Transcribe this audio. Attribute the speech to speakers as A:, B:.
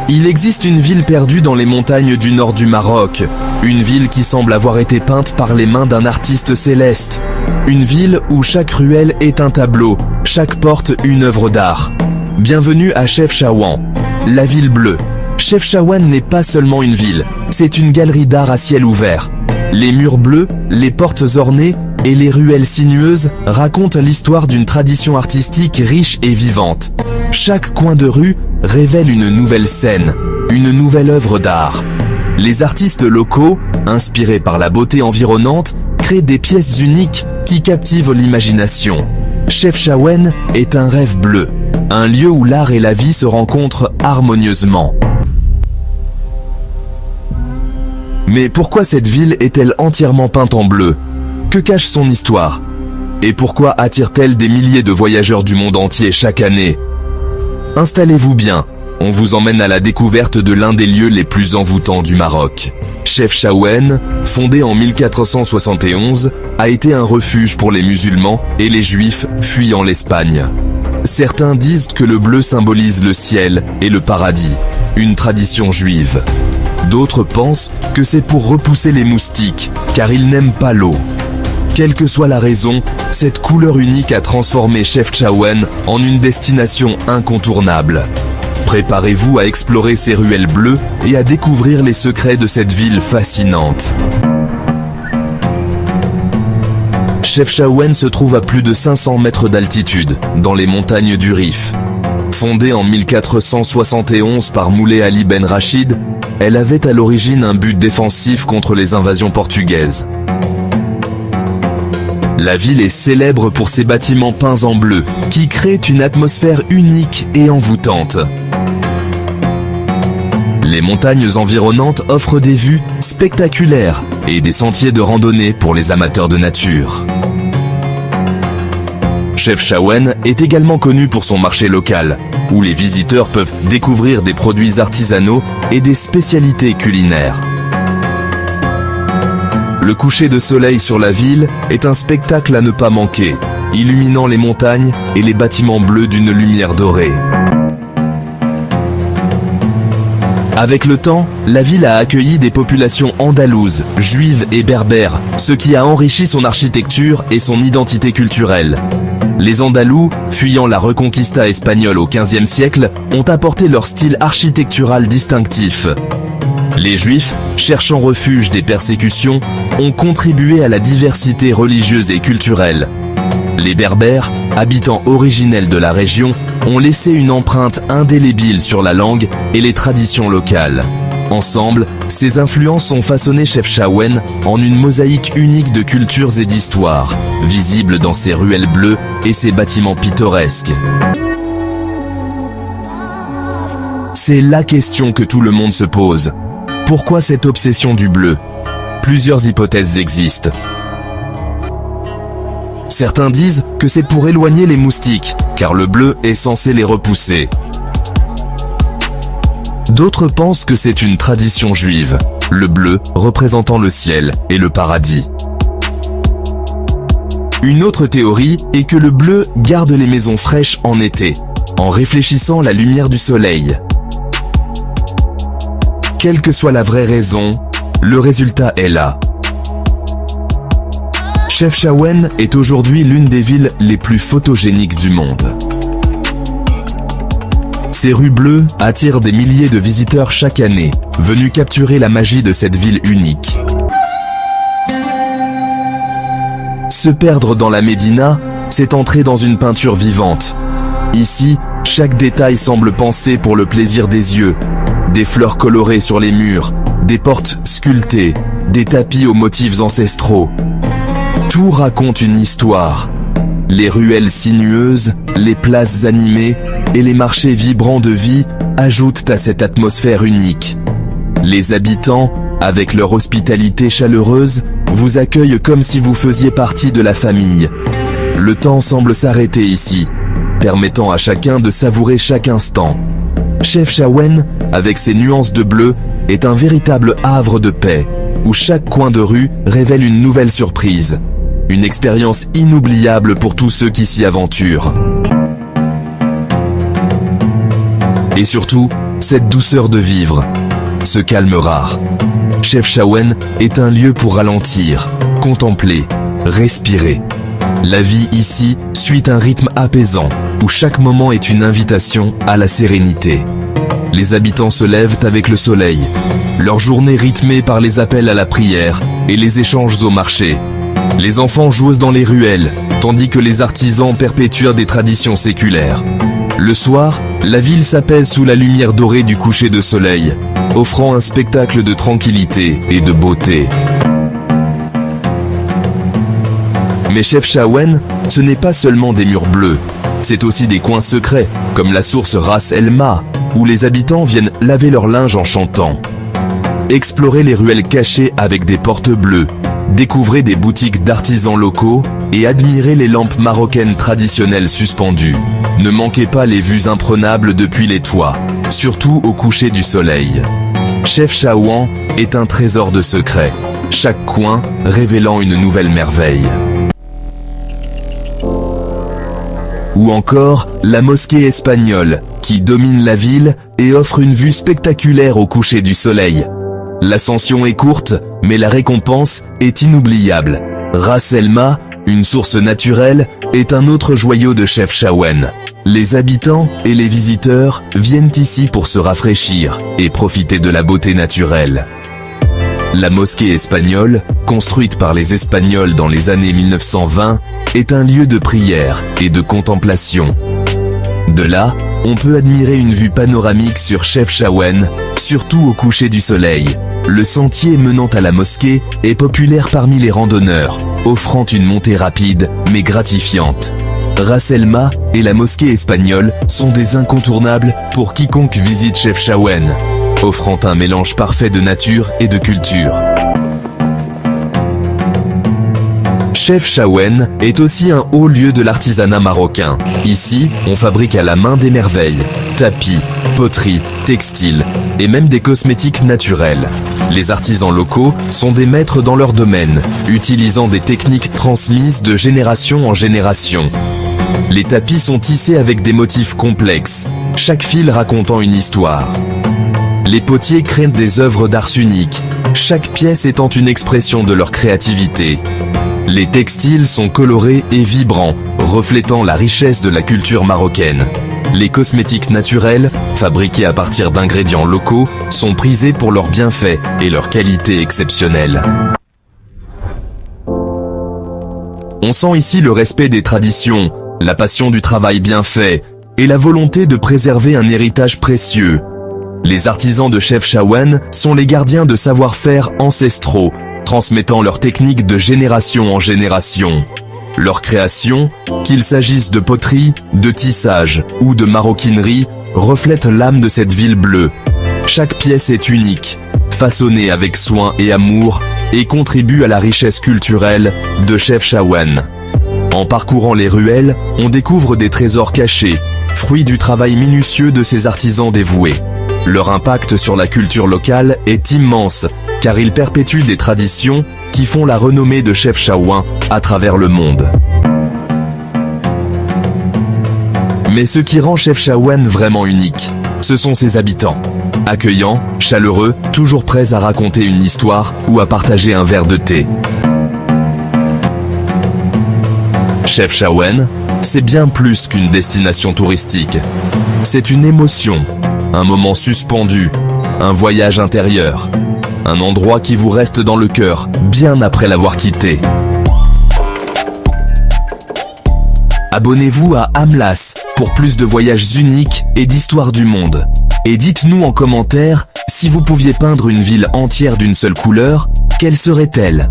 A: Il existe une ville perdue dans les montagnes du nord du Maroc. Une ville qui semble avoir été peinte par les mains d'un artiste céleste. Une ville où chaque ruelle est un tableau, chaque porte une œuvre d'art. Bienvenue à Chefchaouen, la ville bleue. Chefchaouen n'est pas seulement une ville, c'est une galerie d'art à ciel ouvert. Les murs bleus, les portes ornées et les ruelles sinueuses racontent l'histoire d'une tradition artistique riche et vivante. Chaque coin de rue révèle une nouvelle scène, une nouvelle œuvre d'art. Les artistes locaux, inspirés par la beauté environnante, créent des pièces uniques qui captivent l'imagination. Chefchaouen est un rêve bleu, un lieu où l'art et la vie se rencontrent harmonieusement. Mais pourquoi cette ville est-elle entièrement peinte en bleu? Que cache son histoire? Et pourquoi attire-t-elle des milliers de voyageurs du monde entier chaque année? Installez-vous bien, on vous emmène à la découverte de l'un des lieux les plus envoûtants du Maroc. Chefchaouen, fondé en 1471, a été un refuge pour les musulmans et les juifs fuyant l'Espagne. Certains disent que le bleu symbolise le ciel et le paradis, une tradition juive. D'autres pensent que c'est pour repousser les moustiques, car ils n'aiment pas l'eau. Quelle que soit la raison, cette couleur unique a transformé Chefchaouen en une destination incontournable. Préparez-vous à explorer ces ruelles bleues et à découvrir les secrets de cette ville fascinante. Chefchaouen se trouve à plus de 500 mètres d'altitude, dans les montagnes du Rif. Fondée en 1471 par Moulay Ali Ben Rachid, elle avait à l'origine un but défensif contre les invasions portugaises. La ville est célèbre pour ses bâtiments peints en bleu, qui créent une atmosphère unique et envoûtante. Les montagnes environnantes offrent des vues spectaculaires et des sentiers de randonnée pour les amateurs de nature. Chefchaouen est également connu pour son marché local, où les visiteurs peuvent découvrir des produits artisanaux et des spécialités culinaires. Le coucher de soleil sur la ville est un spectacle à ne pas manquer, illuminant les montagnes et les bâtiments bleus d'une lumière dorée. Avec le temps, la ville a accueilli des populations andalouses, juives et berbères, ce qui a enrichi son architecture et son identité culturelle. Les Andalous, fuyant la Reconquista espagnole au XVe siècle, ont apporté leur style architectural distinctif. Les Juifs, cherchant refuge des persécutions, ont contribué à la diversité religieuse et culturelle. Les Berbères, habitants originels de la région, ont laissé une empreinte indélébile sur la langue et les traditions locales. Ensemble, ces influences ont façonné Chefchaouen en une mosaïque unique de cultures et d'histoires, visible dans ses ruelles bleues et ses bâtiments pittoresques. C'est la question que tout le monde se pose. Pourquoi cette obsession du bleu? Plusieurs hypothèses existent. Certains disent que c'est pour éloigner les moustiques, car le bleu est censé les repousser. D'autres pensent que c'est une tradition juive, le bleu représentant le ciel et le paradis. Une autre théorie est que le bleu garde les maisons fraîches en été, en réfléchissant la lumière du soleil. Quelle que soit la vraie raison, le résultat est là. Chefchaouen est aujourd'hui l'une des villes les plus photogéniques du monde. Ces rues bleues attirent des milliers de visiteurs chaque année, venus capturer la magie de cette ville unique. Se perdre dans la Médina, c'est entrer dans une peinture vivante. Ici, chaque détail semble pensé pour le plaisir des yeux. Des fleurs colorées sur les murs, des portes sculptées, des tapis aux motifs ancestraux. Tout raconte une histoire. Les ruelles sinueuses, les places animées et les marchés vibrants de vie ajoutent à cette atmosphère unique. Les habitants, avec leur hospitalité chaleureuse, vous accueillent comme si vous faisiez partie de la famille. Le temps semble s'arrêter ici, permettant à chacun de savourer chaque instant. Chefchaouen, avec ses nuances de bleu, est un véritable havre de paix, où chaque coin de rue révèle une nouvelle surprise. Une expérience inoubliable pour tous ceux qui s'y aventurent. Et surtout, cette douceur de vivre, ce calme rare. Chefchaouen est un lieu pour ralentir, contempler, respirer. La vie ici suit un rythme apaisant, où chaque moment est une invitation à la sérénité. Les habitants se lèvent avec le soleil, leur journée rythmée par les appels à la prière et les échanges au marché. Les enfants jouent dans les ruelles, tandis que les artisans perpétuent des traditions séculaires. Le soir, la ville s'apaise sous la lumière dorée du coucher de soleil, offrant un spectacle de tranquillité et de beauté. Mais Chefchaouen, ce n'est pas seulement des murs bleus, c'est aussi des coins secrets, comme la source Ras El Ma, où les habitants viennent laver leur linge en chantant. Explorez les ruelles cachées avec des portes bleues, découvrez des boutiques d'artisans locaux et admirez les lampes marocaines traditionnelles suspendues. Ne manquez pas les vues imprenables depuis les toits, surtout au coucher du soleil. Chefchaouen est un trésor de secrets, chaque coin révélant une nouvelle merveille. Ou encore la mosquée espagnole, qui domine la ville et offre une vue spectaculaire au coucher du soleil. L'ascension est courte, mais la récompense est inoubliable. Ras El Ma, une source naturelle, est un autre joyau de Chefchaouen. Les habitants et les visiteurs viennent ici pour se rafraîchir et profiter de la beauté naturelle. La mosquée espagnole, construite par les Espagnols dans les années 1920, est un lieu de prière et de contemplation. De là, on peut admirer une vue panoramique sur Chefchaouen, surtout au coucher du soleil. Le sentier menant à la mosquée est populaire parmi les randonneurs, offrant une montée rapide mais gratifiante. Ras El Ma et la mosquée espagnole sont des incontournables pour quiconque visite Chefchaouen, offrant un mélange parfait de nature et de culture. Chefchaouen est aussi un haut lieu de l'artisanat marocain. Ici, on fabrique à la main des merveilles, tapis, poteries, textiles et même des cosmétiques naturels. Les artisans locaux sont des maîtres dans leur domaine, utilisant des techniques transmises de génération en génération. Les tapis sont tissés avec des motifs complexes, chaque fil racontant une histoire. Les potiers créent des œuvres d'art uniques, chaque pièce étant une expression de leur créativité. Les textiles sont colorés et vibrants, reflétant la richesse de la culture marocaine. Les cosmétiques naturels, fabriqués à partir d'ingrédients locaux, sont prisés pour leurs bienfaits et leur qualité exceptionnelle. On sent ici le respect des traditions, la passion du travail bien fait et la volonté de préserver un héritage précieux. Les artisans de Chefchaouen sont les gardiens de savoir-faire ancestraux, transmettant leurs techniques de génération en génération. Leurs créations, qu'il s'agisse de poterie, de tissage ou de maroquinerie, reflètent l'âme de cette ville bleue. Chaque pièce est unique, façonnée avec soin et amour, et contribue à la richesse culturelle de Chefchaouen. En parcourant les ruelles, on découvre des trésors cachés, fruits du travail minutieux de ces artisans dévoués. Leur impact sur la culture locale est immense, car ils perpétuent des traditions qui font la renommée de Chefchaouen à travers le monde. Mais ce qui rend Chefchaouen vraiment unique, ce sont ses habitants. Accueillants, chaleureux, toujours prêts à raconter une histoire ou à partager un verre de thé. Chefchaouen, c'est bien plus qu'une destination touristique. C'est une émotion, un moment suspendu, un voyage intérieur. Un endroit qui vous reste dans le cœur, bien après l'avoir quitté. Abonnez-vous à Amlas pour plus de voyages uniques et d'histoires du monde. Et dites-nous en commentaire, si vous pouviez peindre une ville entière d'une seule couleur, quelle serait-elle ?